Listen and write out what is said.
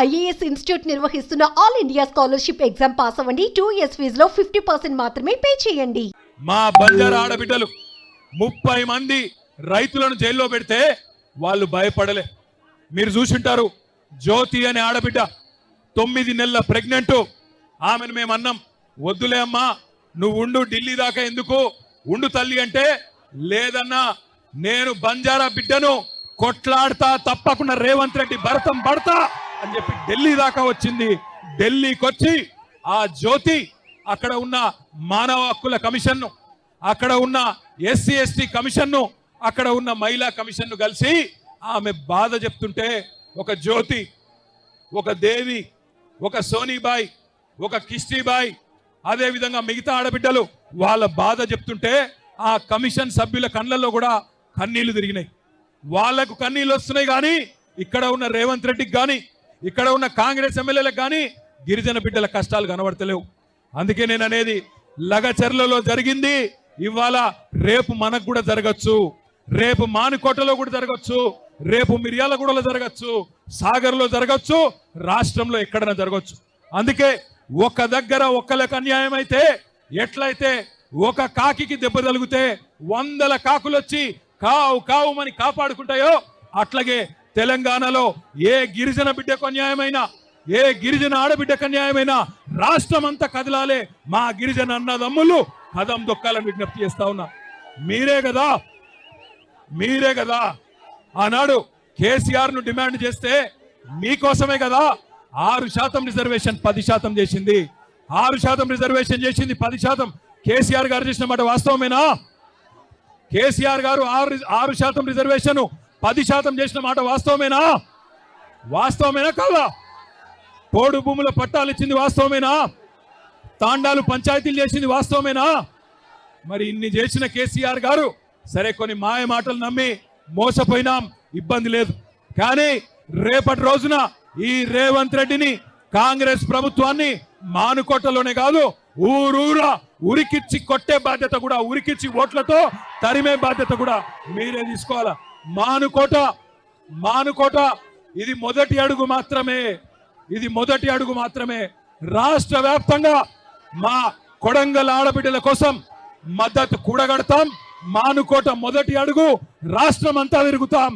IAS institute నిర్వహిస్తున్న all India scholarship exam pass అవ్వండి. 2 years ఫీజులో 50% మాత్రమే పే చేయండి. మా బంజారా ఆడబిడ్డలు 30 మంది రైతులను జైల్లో పెడితే వాళ్ళు భయపడలే. మీరు చూసింటారు, జ్యోతి అనే ఆడబిడ్డ 9 నెలల ప్రెగ్నెంట్. ఆమెను మేము అన్నాం, వద్దులే అమ్మా, నువ్వు ఉండు, ఢిల్లీ దాకా ఎందుకు ఉండు తల్లి అంటే, లేదన్నా నేను బంజారా బిడ్డను కొట్లాడతా, తప్పకుండా రేవంత్ రెడ్డి భరతం పడతా అని చెప్పి ఢిల్లీ దాకా వచ్చింది. ఢిల్లీకి వచ్చి ఆ జ్యోతి అక్కడ ఉన్న మానవ హక్కుల కమిషన్ను, అక్కడ ఉన్న ఎస్సీ ఎస్టీ కమిషన్ను, అక్కడ ఉన్న మహిళా కమిషన్ను కలిసి ఆమె బాధ చెప్తుంటే, ఒక జ్యోతి, ఒక దేవి, ఒక సోనీబాయ్, ఒక కిష్టీబాయ్, అదే విధంగా మిగతా ఆడబిడ్డలు వాళ్ళ బాధ చెప్తుంటే ఆ కమిషన్ సభ్యుల కళ్ళల్లో కూడా కన్నీళ్లు తిరిగినాయి. వాళ్లకు కన్నీళ్ళు వస్తున్నాయి, కానీ ఇక్కడ ఉన్న రేవంత్ రెడ్డికి కానీ, ఇక్కడ ఉన్న కాంగ్రెస్ ఎమ్మెల్యేలకు కానీ గిరిజన బిడ్డల కష్టాలు కనబడతలేవు. అందుకే నేను అనేది, లగచర్లలో జరిగింది ఇవాళ రేపు మనకు కూడా జరగచ్చు, రేపు మానుకోటలో కూడా జరగచ్చు, రేపు మిర్యాలగూడలో జరగచ్చు, సాగర్లో జరగచ్చు, రాష్ట్రంలో ఎక్కడైనా జరగచ్చు. అందుకే ఒక దగ్గర ఒక్కలకు అన్యాయం అయితే, ఎట్లయితే ఒక కాకికి దెబ్బ తగిలితే 100 కాకులు వచ్చి కావు కావుమని కాపాడుకుంటాయో, అట్లాగే తెలంగాణలో ఏ గిరిజన బిడ్డకు అన్యాయమైనా, ఏ గిరిజన ఆడబిడ్డకు అన్యాయమైనా రాష్ట్రం అంతా కదలాలే. మా గిరిజన అన్నదమ్ములు కదం దొక్కాలని విజ్ఞప్తి చేస్తా ఉన్నా. మీరే కదా ఆనాడు కేసీఆర్ ను డిమాండ్ చేస్తే, మీకోసమే కదా 6% రిజర్వేషన్ 10% చేసింది. 6% రిజర్వేషన్ చేసింది, 10% కేసీఆర్ గారు చేసిన మాట వాస్తవమేనా? కేసీఆర్ గారు 6% రిజర్వేషన్ 10% చేసిన మాట వాస్తవమేనా కాదా? పోడు భూముల పట్టాలు ఇచ్చింది వాస్తవమేనా? తాండాలు పంచాయతీలు చేసింది వాస్తవమేనా? మరి ఇన్ని చేసిన కేసీఆర్ గారు సరే కొన్ని మాయ మాటలు నమ్మి మోసపోయినాం, ఇబ్బంది లేదు. కానీ రేపటి రోజున ఈ రేవంత్ రెడ్డిని, కాంగ్రెస్ ప్రభుత్వాన్ని మానుకోటలోనే కాదు, ఊరూరా ఉరికిచ్చి కొట్టే బాధ్యత కూడా, ఉరికిచ్చి ఓట్లతో తరిమే బాధ్యత కూడా మీరే తీసుకోవాలా. మానుకోట ఇది మొదటి అడుగు మాత్రమే. రాష్ట్ర వ్యాప్తంగా మా కొడంగల్ ఆడబిడ్డల కోసం మద్దతు కూడగడతాం. మానుకోట మొదటి అడుగు, రాష్ట్రం అంతా తిరుగుతాం.